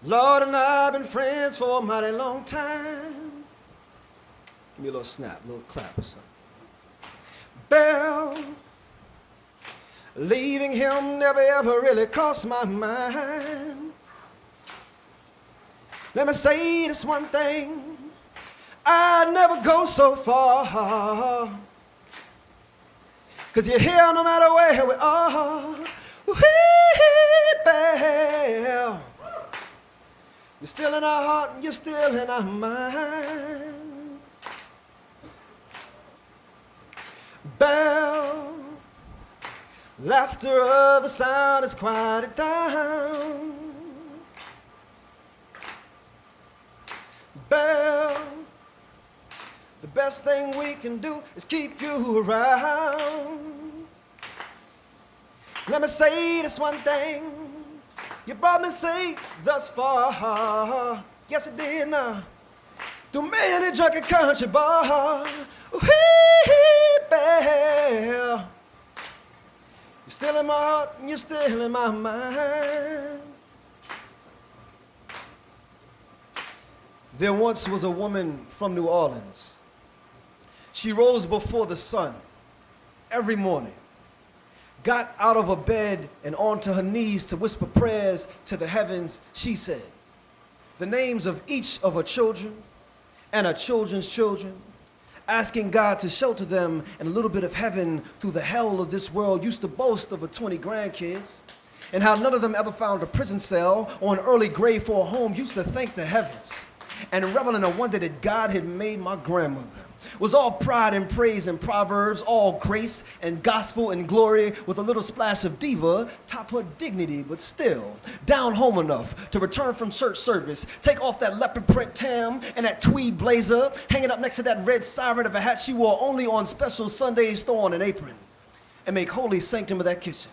Lord and I have been friends for a mighty long time. Give me a little snap, a little clap or something. Bell, leaving him never ever really crossed my mind. Let me say this one thing, I'd never go so far, 'cause you're here no matter where we are. Bell, you're still in our heart and you're still in our mind. Bell, laughter of the sound is quieted down. Bell, the best thing we can do is keep you around. Let me say this one thing, you brought me safe thus far. Yes, it did now. Through many junky country bar. Bell, you're still in my heart and you're still in my mind. There once was a woman from New Orleans. She rose before the sun every morning, got out of her bed and onto her knees to whisper prayers to the heavens. She said the names of each of her children and her children's children, asking God to shelter them in a little bit of heaven through the hell of this world. Used to boast of her 20 grandkids and how none of them ever found a prison cell or an early grave for a home. Used to thank the heavens and revel in a wonder that God had made my grandmother. Was all pride and praise and proverbs, all grace and gospel and glory, with a little splash of diva, top her dignity, but still down home enough to return from church service, take off that leopard print tam and that tweed blazer, hanging up next to that red siren of a hat she wore only on special Sundays, throw on an apron, and make holy sanctum of that kitchen.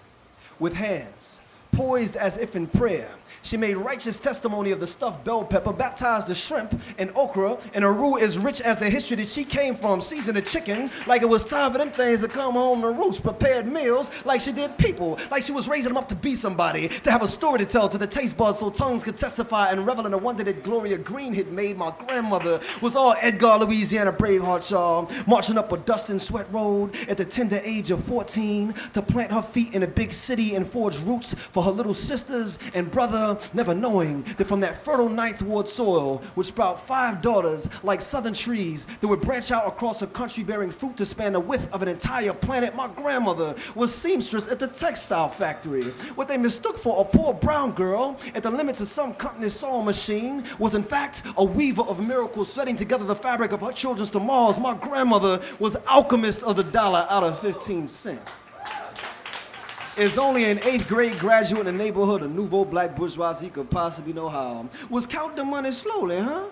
With hands poised as if in prayer, she made righteous testimony of the stuffed bell pepper, baptized the shrimp and okra, and a roux as rich as the history that she came from, seasoned the chicken like it was time for them things to come home to roost, prepared meals like she did people, like she was raising them up to be somebody, to have a story to tell to the taste buds so tongues could testify and revel in the wonder that Gloria Green had made. My grandmother was all Edgar, Louisiana, Braveheart, y'all, marching up a dust and sweat road at the tender age of 14 to plant her feet in a big city and forge roots for her little sisters and brother, never knowing that from that fertile ninth ward soil would sprout 5 daughters like southern trees that would branch out across a country bearing fruit to span the width of an entire planet. My grandmother was seamstress at the textile factory. What they mistook for a poor brown girl at the limits of some company's sewing machine was in fact a weaver of miracles, threading together the fabric of her children's tomorrows. My grandmother was alchemist of the dollar out of 15 cents. Is only an 8th grade graduate in the neighborhood of nouveau black bourgeoisie could possibly know how. Was count the money slowly, huh?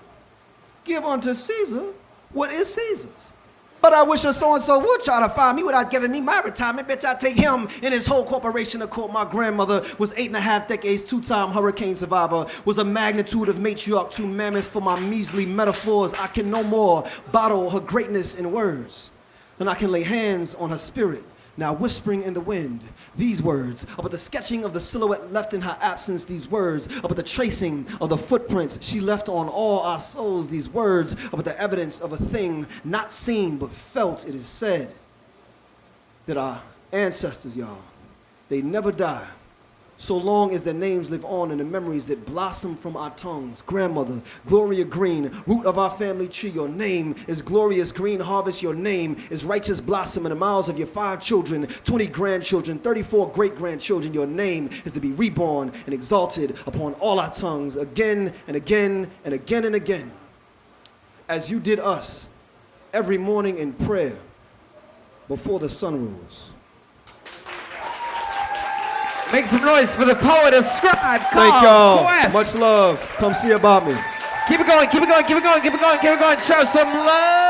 Give unto Caesar what is Caesar's. But I wish a so-and-so would try to fire me without giving me my retirement. Bitch, I'd take him and his whole corporation to court. My grandmother was 8.5 decades, 2-time hurricane survivor, was a magnitude of matriarch, too mammoth for my measly metaphors. I can no more bottle her greatness in words than I can lay hands on her spirit, now whispering in the wind these words about the sketching of the silhouette left in her absence, these words about the tracing of the footprints she left on all our souls, these words about the evidence of a thing not seen but felt. It is said that our ancestors, y'all, they never die so long as their names live on in the memories that blossom from our tongues. Grandmother, Gloria Green, root of our family tree, your name is glorious green harvest, your name is righteous blossom in the mouths of your 5 children, 20 grandchildren, 34 great-grandchildren. Your name is to be reborn and exalted upon all our tongues again and again and again and again, as you did us every morning in prayer before the sun rose. Make some noise for the poet of Scribe. Thank y'all. Quess. Much love. Come see about me. Keep it going, keep it going, keep it going, keep it going, keep it going. Show some love.